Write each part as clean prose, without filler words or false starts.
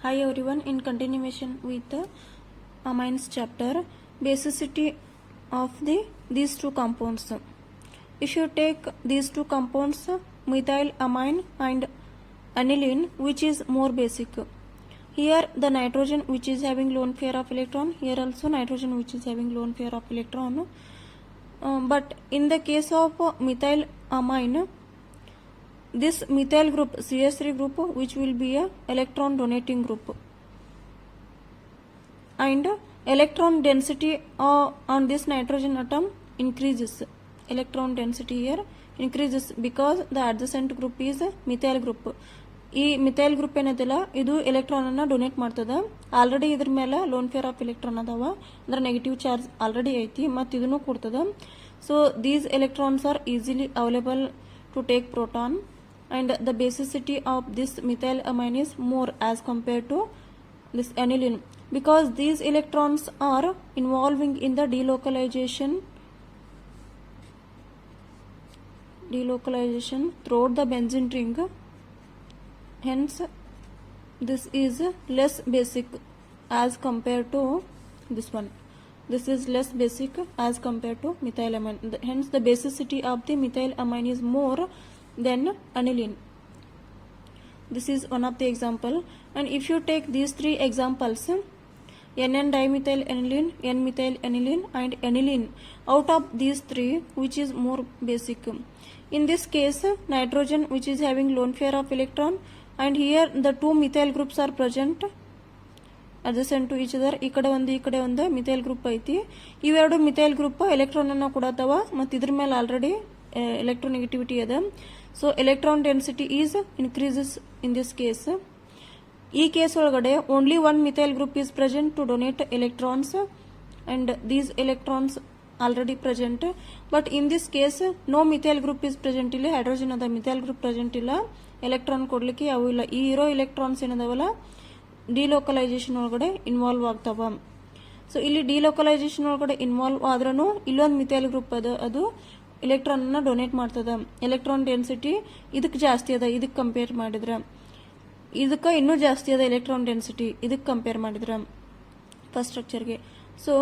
Hi everyone, in continuation with the amines chapter, basicity of these two compounds. If you take these two compounds, methylamine and aniline, which is more basic. Here the nitrogen which is having lone pair of electron, here also nitrogen which is having lone pair of electron. But in the case of methylamine, this methyl group CH3 group which will be a electron donating group, and electron density on this nitrogen atom increases. Electron density here increases because the adjacent group is methyl group. ಈ methyl group ಏನದಿಲ್ಲ ಇದು electron ಅನ್ನ donate ಮಾಡ್ತದ. Already ಇದ್ರ ಮೇಲೆ lone pair of electron ಅದಾವ, ಅಂದ್ರೆ negative charge already ಐತಿ, ಮತ್ತು ಇದನ್ನು ಕೊಡ್ತದ. So these electrons are easily available to take proton, and the basicity of this methylamine is more as compared to this aniline, because these electrons are involving in the delocalization throughout the benzene ring. Hence this is less basic as compared to this one. This is less basic as compared to methylamine. Hence the basicity of the methylamine is more than aniline. This is one of the example. And if you take these three examples, NN dimethyl aniline, N methyl aniline and aniline, out of these three which is more basic? In this case nitrogen which is having lone pair of electron, and here the two methyl groups are present adjacent to each other. ikade ಒಂದು methyl group ಐತಿ. ಇವೆರಡು methyl group electron ಅನ್ನು ಕೊಡತಾವ, ಮತ್ತು ಇದ್ರ ಮೇಲೆ already electronegativity ಅದ. So electron density is increases in this case. ಈ ಕೇಸ್ ಒಳಗಡೆ only one methyl group is present to donate electrons, and these electrons already present. But in this case no methyl group is present. ಇಲ್ಲಿ hydrogen ಅದ, methyl group present ಇಲ್ಲ, electron ಕೊಡ್ಲಿಕ್ಕೆ ಯಾವೂ ಇಲ್ಲ. ಈ ಇರೋ ಎಲೆಕ್ಟ್ರಾನ್ಸ್ ಏನದಾವಲ್ಲ ಡಿಲೋಕಲೈಸೇಷನ್ ಒಳಗಡೆ ಇನ್ವಾಲ್ವ್ ಆಗ್ತಾವ. ಸೊ ಇಲ್ಲಿ ಡಿಲೋಕಲೈಸೇಷನ್ ಒಳಗಡೆ ಇನ್ವಾಲ್ವ್ ಆದ್ರೂ ಇಲ್ಲೊಂದು ಮಿಥೈಲ್ ಗ್ರೂಪ್ ಅದ, ಅದು ಎಲೆಕ್ಟ್ರಾನ್ ಅನ್ನ ಡೊನೇಟ್ ಮಾಡ್ತದ. ಎಲೆಕ್ಟ್ರಾನ್ ಡೆನ್ಸಿಟಿ ಇದಕ್ಕೆ ಜಾಸ್ತಿ ಅದ, ಇದಕ್ಕೆ ಕಂಪೇರ್ ಮಾಡಿದ್ರ ಇದಕ್ಕೆ ಇನ್ನೂ ಜಾಸ್ತಿ ಅದ ಎಲೆಕ್ಟ್ರಾನ್ ಡೆನ್ಸಿಟಿ ಇದಕ್ಕೆ ಕಂಪೇರ್ ಮಾಡಿದ್ರ ಫಸ್ಟ್ ಸ್ಟ್ರಕ್ಚರ್ಗೆ. So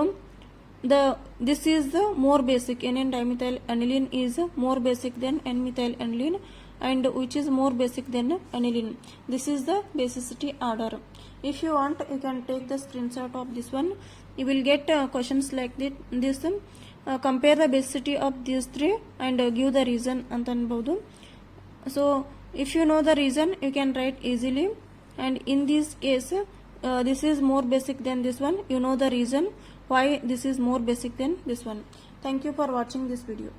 this is the more basic. NN dimethyl aniline is more basic than N methyl aniline, and which is more basic than aniline. This is the basicity order. If you want, you can take the screenshot of this one. You will get questions like this. Compare the basicity of these three and give the reason ಅಂತ ಅನ್ಬಹುದು. So if you know the reason you can write easily, and in this case this is more basic than this one. You know the reason why this is more basic than this one. Thank you for watching this video.